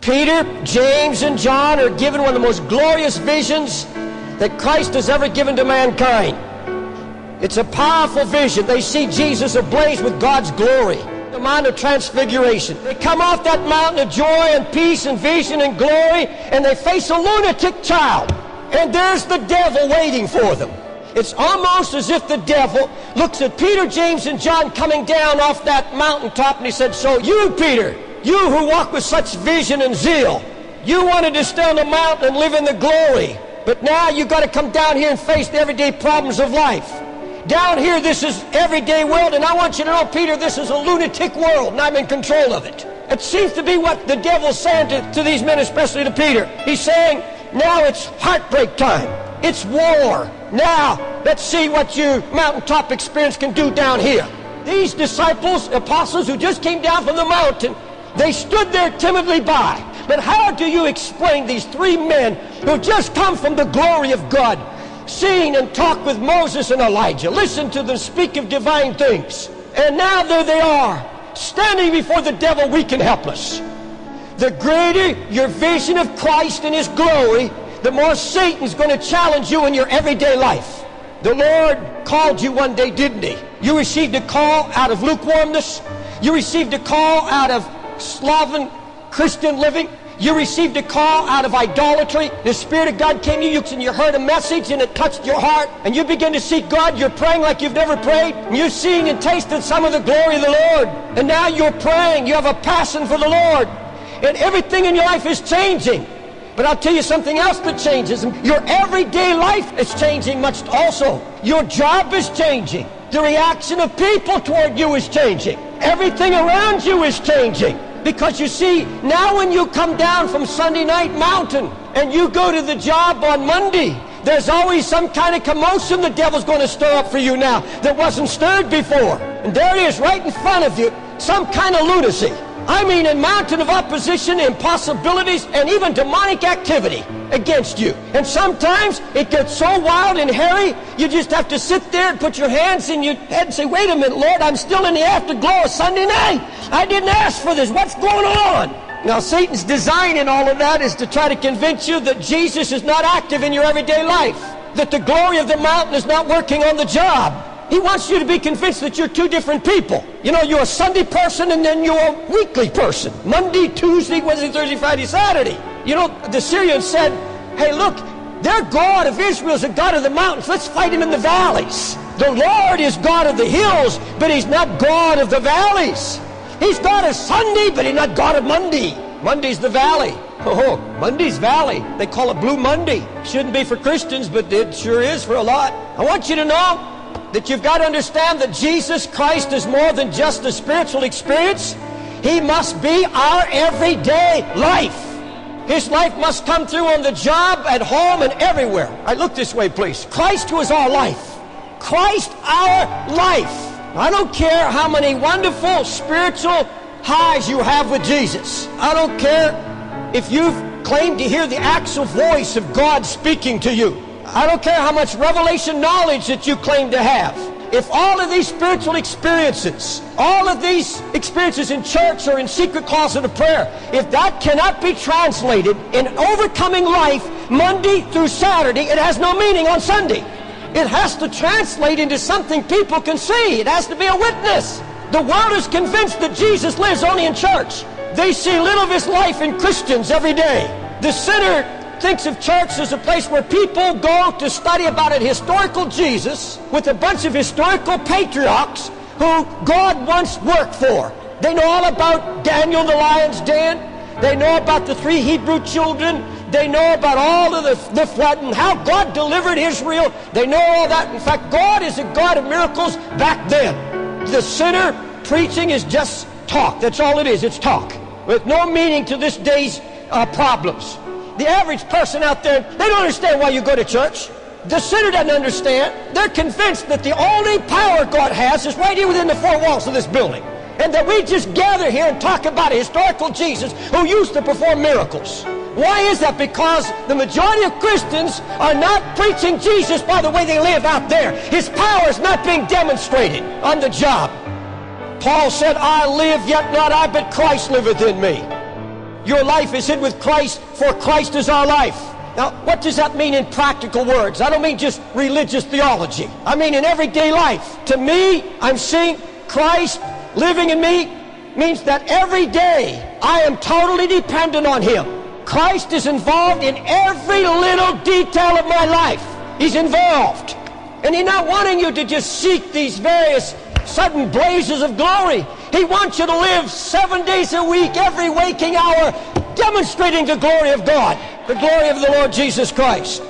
Peter, James, and John are given one of the most glorious visions that Christ has ever given to mankind. It's a powerful vision. They see Jesus ablaze with God's glory, the Mount of Transfiguration. They come off that mountain of joy and peace and vision and glory, and they face a lunatic child. And there's the devil waiting for them. It's almost as if the devil looks at Peter, James, and John coming down off that mountaintop, and he said, so you, Peter, you who walk with such vision and zeal, you wanted to stay on the mountain and live in the glory, but now you've got to come down here and face the everyday problems of life. Down here, this is everyday world, and I want you to know, Peter, this is a lunatic world, and I'm in control of it. It seems to be what the devil's saying to these men, especially to Peter. He's saying, now it's heartbreak time. It's war. Now, let's see what your mountaintop experience can do down here. These disciples, apostles who just came down from the mountain, they stood there timidly by. But how do you explain these three men who just come from the glory of God, seen and talked with Moses and Elijah, listen to them speak of divine things, and now there they are, standing before the devil weak and helpless? The greater your vision of Christ and His glory, the more Satan's going to challenge you in your everyday life. The Lord called you one day, didn't He? You received a call out of lukewarmness. You received a call out of sloven Christian living. You received a call out of idolatry. The Spirit of God came to you and you heard a message and it touched your heart. And you begin to seek God. You're praying like you've never prayed. And you're seeing and tasted some of the glory of the Lord. And now you're praying. You have a passion for the Lord. And everything in your life is changing. But I'll tell you something else that changes. Your everyday life is changing much also. Your job is changing. The reaction of people toward you is changing. Everything around you is changing. Because you see, now when you come down from Sunday Night Mountain and you go to the job on Monday, there's always some kind of commotion the devil's going to stir up for you now that wasn't stirred before. And there it is right in front of you, some kind of lunacy. I mean, a mountain of opposition, impossibilities, and even demonic activity against you. And sometimes it gets so wild and hairy, you just have to sit there and put your hands in your head and say, wait a minute, Lord, I'm still in the afterglow of Sunday night. I didn't ask for this. What's going on? Now, Satan's design in all of that is to try to convince you that Jesus is not active in your everyday life, that the glory of the mountain is not working on the job. He wants you to be convinced that you're two different people. You know, you're a Sunday person and then you're a weekly person. Monday, Tuesday, Wednesday, Thursday, Friday, Saturday. You know, the Syrians said, hey, look, their God of Israel is a God of the mountains. Let's fight Him in the valleys. The Lord is God of the hills, but He's not God of the valleys. He's God of Sunday, but He's not God of Monday. Monday's the valley. Oh, Monday's valley. They call it Blue Monday. Shouldn't be for Christians, but it sure is for a lot. I want you to know that you've got to understand that Jesus Christ is more than just a spiritual experience. He must be our everyday life. His life must come through on the job, at home, and everywhere. All right, look this way, please. Christ who is our life. Christ our life. I don't care how many wonderful spiritual highs you have with Jesus. I don't care if you've claimed to hear the actual voice of God speaking to you. I don't care how much revelation knowledge that you claim to have. If all of these spiritual experiences, all of these experiences in church or in secret closet of prayer, if that cannot be translated in overcoming life Monday through Saturday, it has no meaning on Sunday. It has to translate into something people can see. It has to be a witness. The world is convinced that Jesus lives only in church. They see little of His life in Christians every day. The sinner thinks of church as a place where people go to study about a historical Jesus with a bunch of historical patriarchs who God once worked for. They know all about Daniel the lion's den. They know about the 3 Hebrew children. They know about all of the flood and how God delivered Israel. They know all that. In fact, God is a God of miracles back then. The sinner preaching is just talk. That's all it is. It's talk with no meaning to this day's problems. The average person out there, they don't understand why you go to church. The sinner doesn't understand. They're convinced that the only power God has is right here within the 4 walls of this building. And that we just gather here and talk about a historical Jesus who used to perform miracles. Why is that? Because the majority of Christians are not preaching Jesus by the way they live out there. His power is not being demonstrated on the job. Paul said, I live, yet not I, but Christ liveth in me. Your life is hid with Christ, for Christ is our life. Now, what does that mean in practical words? I don't mean just religious theology. I mean in everyday life. To me, I'm seeing Christ living in me means that every day I am totally dependent on him. Christ is involved in every little detail of my life. He's involved. And he's not wanting you to just seek these various sudden blazes of glory. He wants you to live 7 days a week, every waking hour, demonstrating the glory of God, the glory of the Lord Jesus Christ.